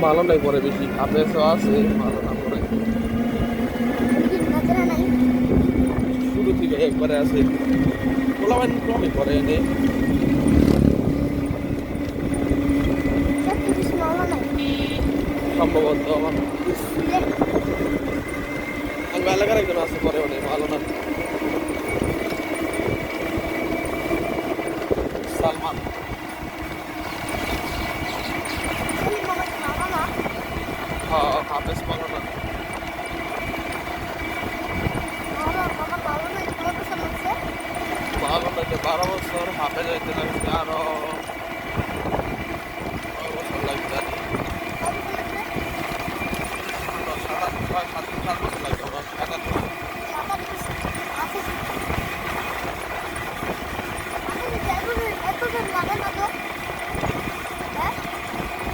ভালো নাই পরে বেশি হাফেজও আছে ভালো না পরে শুরু থেকে একবারে আছে পোলাবান কমই পরে এনে সম্ভবত আমার এলাকার একজন আছে পরে অনেক ভালো না সালমান হাফেজ ভালো না ভালো না 12 বছর হাফেজ হইতে লাগছে আরো 6 বছর লাগবে সাত বছর লাগবে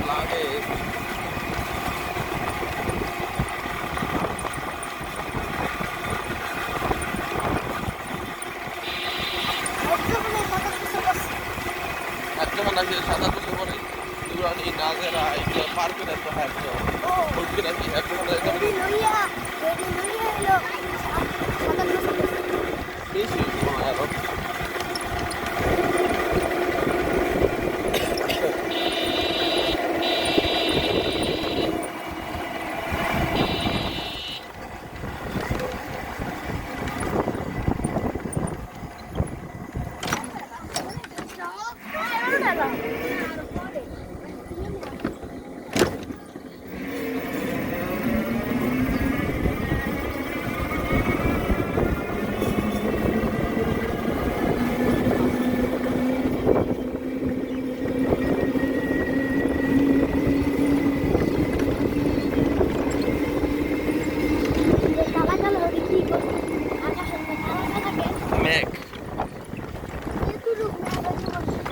লাগে যেমন আছে 7 বছর পরে দুরানি নাজেরা এগুলো পার করে তো হ্যাঁ বলতে নাকি এখন বেশি আরো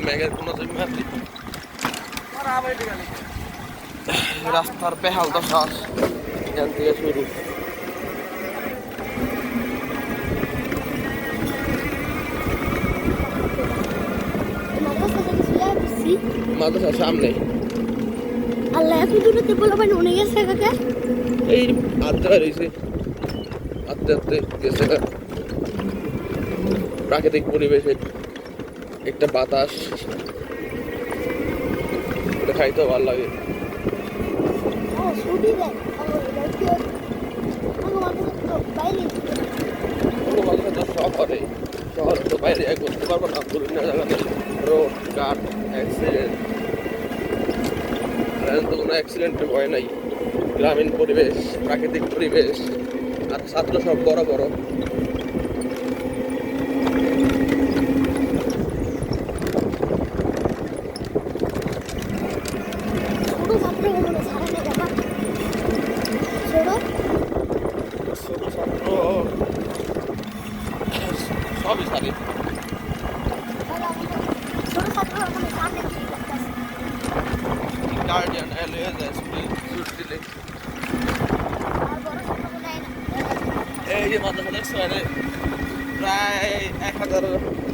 মেঘের কোনো রাস্তার বেহাল দশা এখান থেকে শুরু মাদ্রাসার সামনে আল্লাহ এত দূরতে বলবেন উনি গেছে কাকা এই আত্মা রয়েছে আস্তে আস্তে গেছে প্রাকৃতিক পরিবেশে একটা বাতাস খাইতে ভালো লাগে শহরে শহর তো বাইরে করতে পারবো না বিভিন্ন জায়গাতে রোড কাঠ অ্যাক্সিডেন্ট তো কোনো অ্যাক্সিডেন্টের ভয় নাই গ্রামীণ পরিবেশ প্রাকৃতিক পরিবেশ আর ছাত্র সব বড় বড় সবই সারি গার্ডিয়ান এলে দিলে এই যে মাদ্রাসা দেখছো প্রায় 1000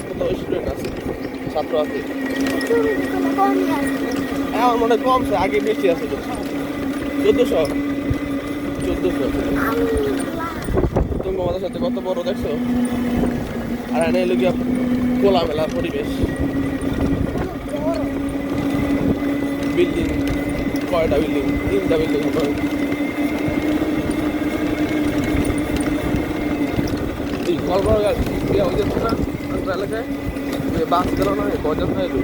মতো স্টুডেন্ট আছে ছাত্র আছে এখন মনে কমছে আগে বেশি আছে 1400 তুমি আমাদের সাথে কত বড় দেখছো আর এনে এলো গিয়া খোলামেলা পরিবেশ বিল্ডিং কয়টা বিল্ডিং 3টা বিল্ডিং কলবার এলাকায় বাস গেল না কজন হয়ে এলো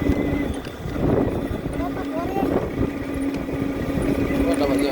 কটা বাজে